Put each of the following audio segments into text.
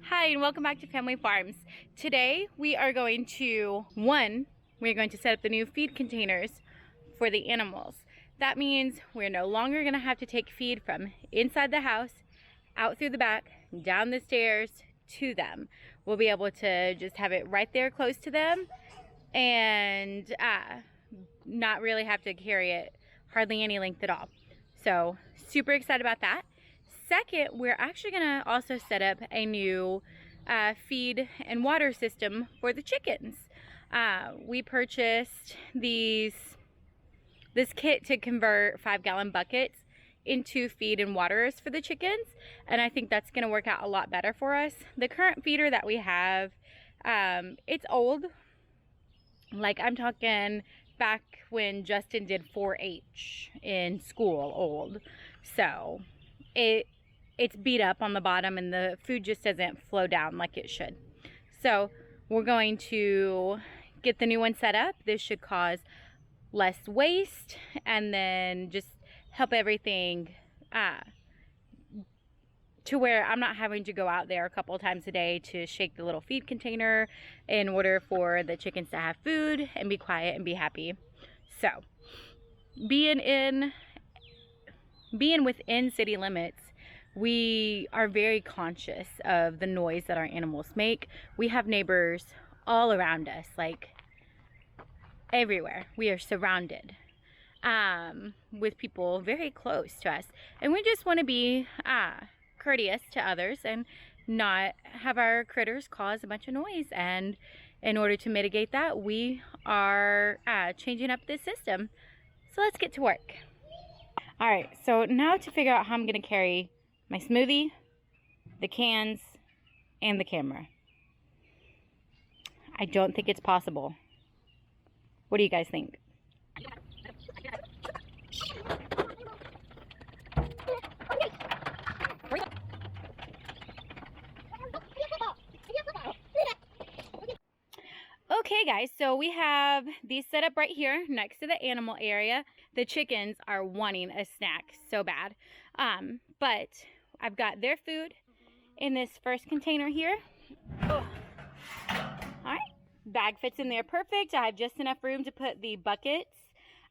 Hi and welcome back to Family Farms. Today we are going to, we're going to set up the new feed containers for the animals. That means we're no longer going to have to take feed from inside the house, out through the back, down the stairs to them. We'll be able to just have it right there close to them and not really have to carry it hardly any length at all. So super excited about that. Second, we're actually gonna also set up a new feed and water system for the chickens. We purchased this kit to convert 5-gallon buckets into feed and waters for the chickens, and I think that's gonna work out a lot better for us. The current feeder that we have, it's old. Like, I'm talking back when Justin did 4-H in school old. So it's beat up on the bottom and the food just doesn't flow down like it should. So we're going to get the new one set up. This should cause less waste and then just help everything to where I'm not having to go out there a couple times a day to shake the little feed container in order for the chickens to have food and be quiet and be happy. So being within city limits, we are very conscious of the noise that our animals make. We have neighbors all around us, like everywhere. We are surrounded with people very close to us, and we just want to be courteous to others and not have our critters cause a bunch of noise. And in order to mitigate that, we are changing up this system. So let's get to work. All right, so now to figure out how I'm gonna carry my smoothie, the cans, and the camera. I don't think it's possible. What do you guys think? Okay guys, so we have these set up right here next to the animal area. The chickens are wanting a snack so bad. But I've got their food in this first container here. Oh. Alright, bag fits in there perfect. I have just enough room to put the buckets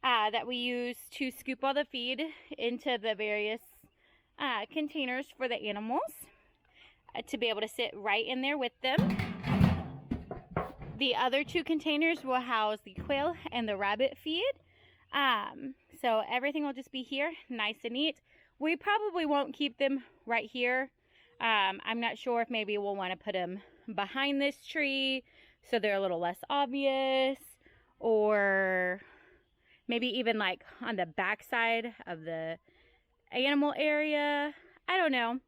that we use to scoop all the feed into the various containers for the animals to be able to sit right in there with them. The other two containers will house the quail and the rabbit feed. So everything will just be here, nice and neat. We probably won't keep them right here. I'm not sure if maybe we'll want to put them behind this tree so they're a little less obvious, or maybe even like on the back side of the animal area. I don't know.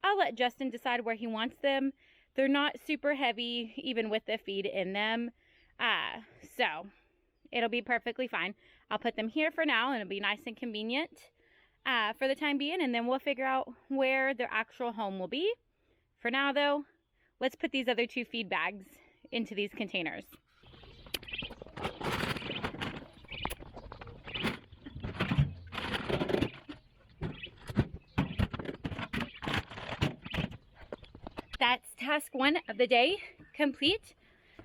I'll let Justin decide where he wants them. They're not super heavy, even with the feed in them. So it'll be perfectly fine. I'll put them here for now, and it'll be nice and convenient for the time being, and then we'll figure out where their actual home will be. For now, though, let's put these other two feed bags into these containers. That's task one of the day complete.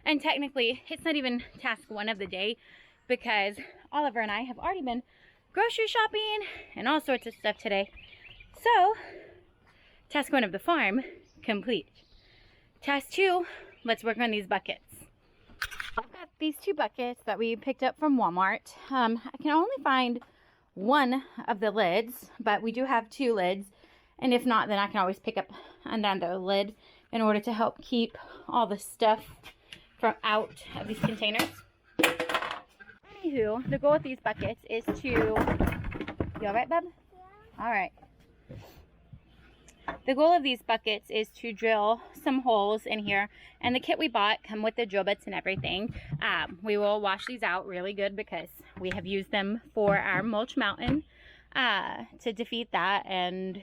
And technically, it's not even task one of the day because Oliver and I have already been grocery shopping and all sorts of stuff today. So, task one of the farm complete. Task two, let's work on these buckets. I've got these two buckets that we picked up from Walmart. I can only find one of the lids, but we do have two lids. And if not, then I can always pick up another lid in order to help keep all the stuff from out of these containers. Anywho, the goal with these buckets is to... You all right, bub? Yeah. All right. The goal of these buckets is to drill some holes in here. And the kit we bought come with the drill bits and everything. We will wash these out really good because we have used them for our mulch mountain to defeat that, and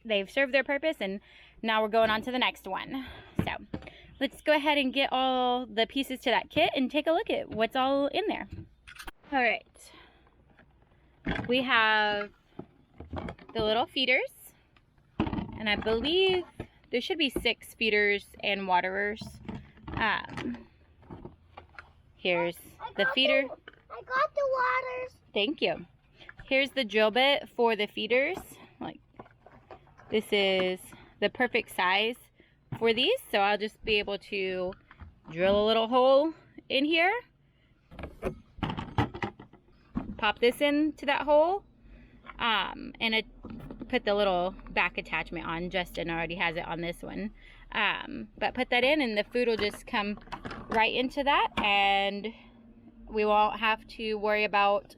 they've served their purpose, and now we're going on to the next one. So let's go ahead and get all the pieces to that kit and take a look at what's all in there. All right, we have the little feeders, and I believe there should be 6 feeders and waterers. Here's the feeder. I got the waters. Thank you. Here's the drill bit for the feeders. Like, this is the perfect size for these, so I'll just be able to drill a little hole in here, pop this into that hole, and put the little back attachment on. Justin already has it on this one, but put that in and the food will just come right into that, and we won't have to worry about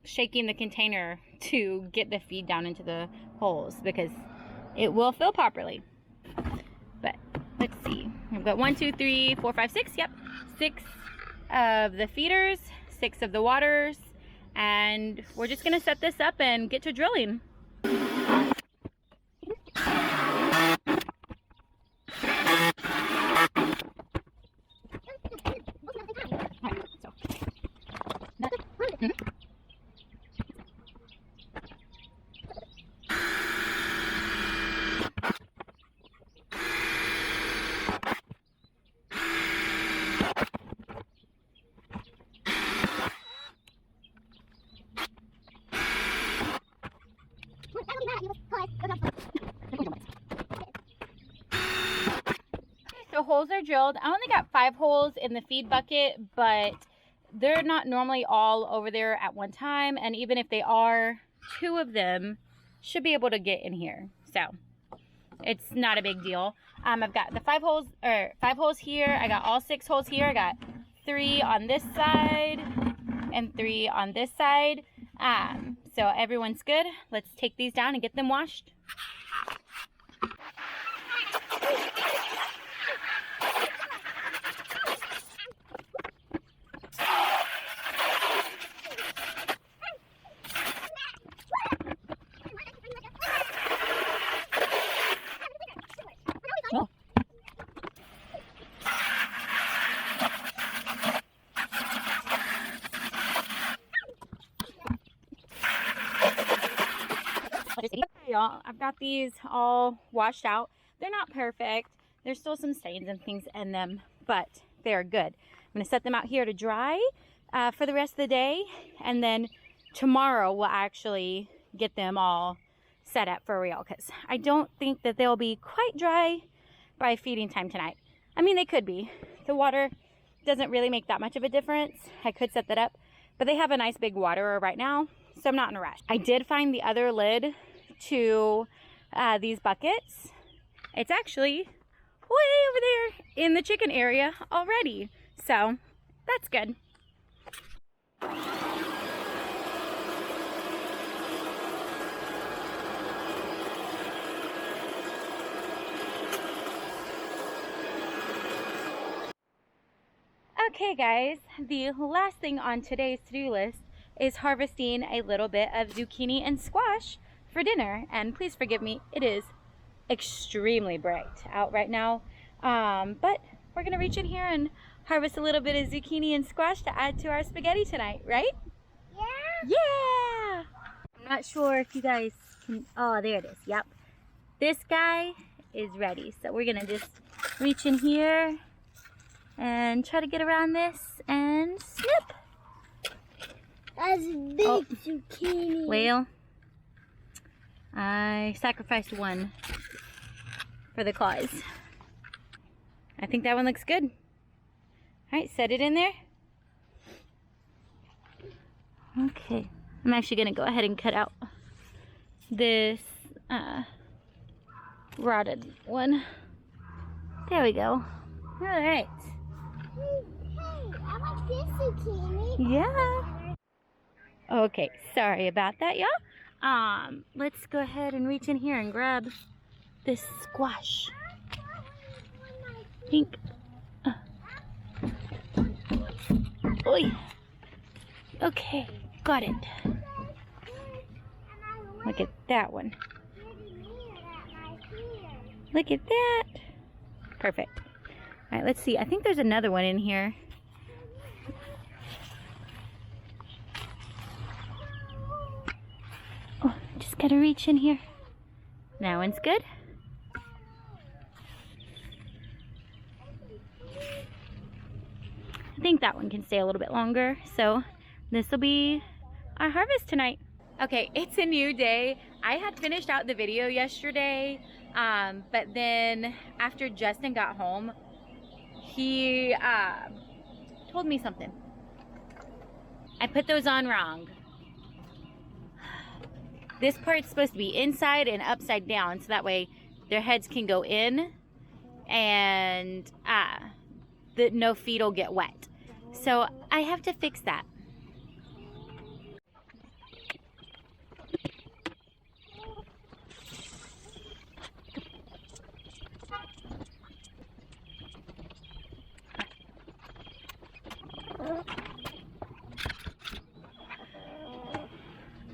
shaking the container to get the feed down into the holes, because it will fill properly. But let's see, we've got 1, 2, 3, 4, 5, 6. Yep, 6 of the feeders, 6 of the waters, and we're just gonna set this up and get to drilling. So holes are drilled. I only got 5 holes in the feed bucket, but they're not normally all over there at one time, and even if they are, 2 of them should be able to get in here, so it's not a big deal. I've got the 5 holes here. I got all 6 holes here. I got 3 on this side and 3 on this side. So everyone's good. Let's take these down and get them washed. Y'all, I've got these all washed out. They're not perfect. There's still some stains and things in them, but they're good. I'm going to set them out here to dry for the rest of the day, and then tomorrow we'll actually get them all set up for real, because I don't think that they'll be quite dry by feeding time tonight. I mean, they could be. The water doesn't really make that much of a difference. I could set that up, but they have a nice big waterer right now, so I'm not in a rush. I did find the other lid to these buckets. It's actually way over there in the chicken area already, so that's good. Okay guys, the last thing on today's to-do list is harvesting a little bit of zucchini and squash for dinner, and please forgive me, it is extremely bright out right now, but we're gonna reach in here and harvest a little bit of zucchini and squash to add to our spaghetti tonight, right? Yeah. Yeah. I'm not sure if you guys can, oh, there it is. Yep, this guy is ready, so we're gonna just reach in here and try to get around this and snip. That's a big zucchini. Well, I sacrificed one for the claws. I think that one looks good. Alright, set it in there. Okay, I'm actually going to go ahead and cut out this rotted one. There we go. Alright. Hey, I like this zucchini. Yeah. Okay, sorry about that, y'all. Let's go ahead and reach in here and grab this squash. Pink. Oi. Okay, got it. Look at that one. Look at that. Perfect. All right, let's see. I think there's another one in here. Oh, just gotta reach in here. That one's good. think that one can stay a little bit longer. So this will be our harvest tonight. Okay, it's a new day. I had finished out the video yesterday, but then after Justin got home, he told me something. I put those on wrong. This part's supposed to be inside and upside down, so that way their heads can go in and no feet will get wet. So I have to fix that.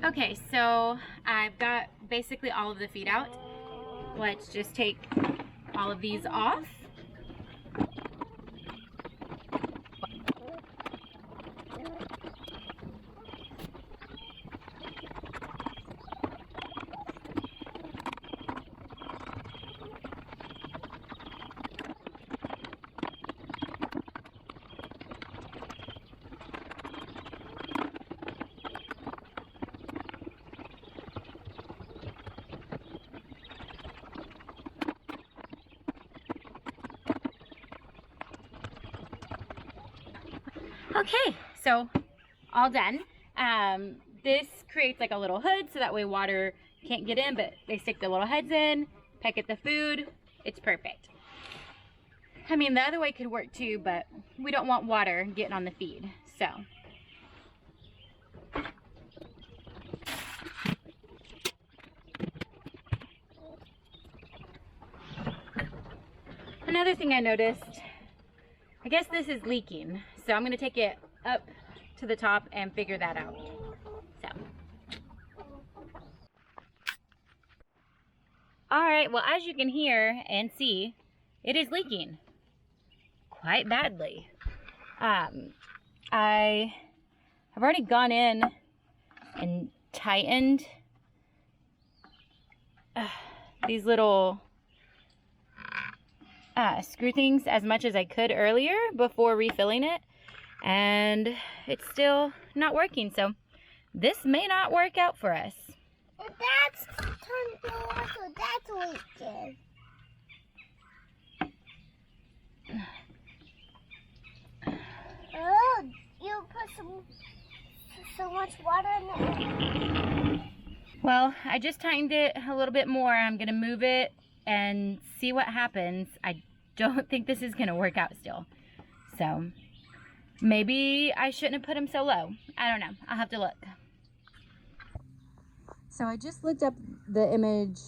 Okay, so I've got basically all of the feet out. Let's just take all of these off. Okay, so all done. This creates like a little hood so that way water can't get in, but they stick their little heads in, peck at the food. It's perfect. I mean, the other way could work too, but we don't want water getting on the feed, so. Another thing I noticed, I guess this is leaking, so I'm going to take it up to the top and figure that out. So. Alright, well, as you can hear and see, it is leaking quite badly. I have already gone in and tightened these little screw things as much as I could earlier before refilling it, and it's still not working, so this may not work out for us. That's turned off, so that's leaking. Oh, you put so much water in it. Well, I just tightened it a little bit more. I'm gonna move it and see what happens. I don't think this is gonna work out still. So maybe I shouldn't have put them so low. I don't know. I'll have to look. So I just looked up the image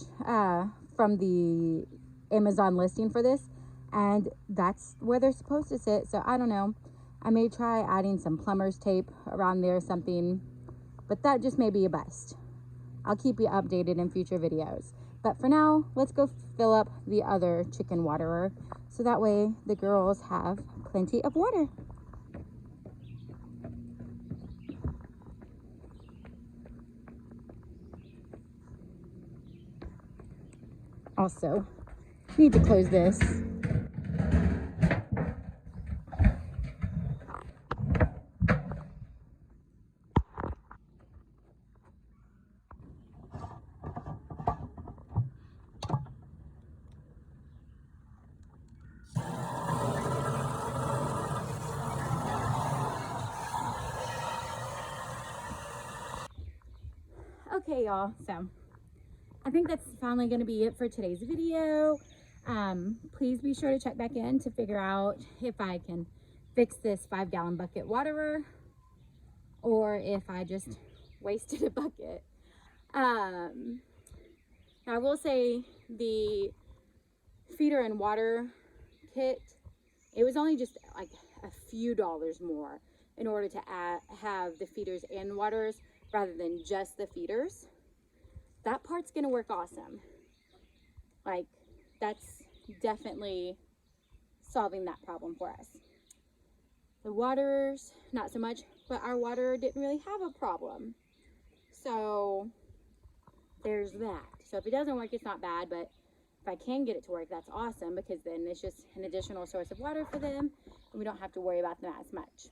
from the Amazon listing for this, and that's where they're supposed to sit. So I don't know. I may try adding some plumber's tape around there or something, but that just may be a bust. I'll keep you updated in future videos. But for now, let's go fill up the other chicken waterer so that way the girls have plenty of water. Also, need to close this. Okay, y'all, so I think that's finally going to be it for today's video. Please be sure to check back in to figure out if I can fix this 5-gallon bucket waterer or if I just wasted a bucket. Now I will say the feeder and water kit, it was only just like a few dollars more in order to have the feeders and waters rather than just the feeders. That part's gonna work awesome. Like, that's definitely solving that problem for us. The waterers, not so much, but our waterer didn't really have a problem. So there's that. So if it doesn't work, it's not bad, but If I can get it to work, that's awesome, because then it's just an additional source of water for them and we don't have to worry about them as much.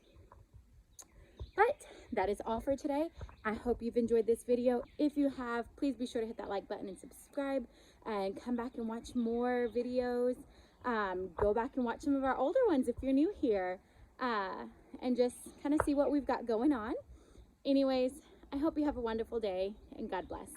But that is all for today. I hope you've enjoyed this video. If you have, please be sure to hit that like button and subscribe, and come back and watch more videos. Go back and watch some of our older ones if you're new here, and just kind of see what we've got going on. Anyways, I hope you have a wonderful day, and God bless.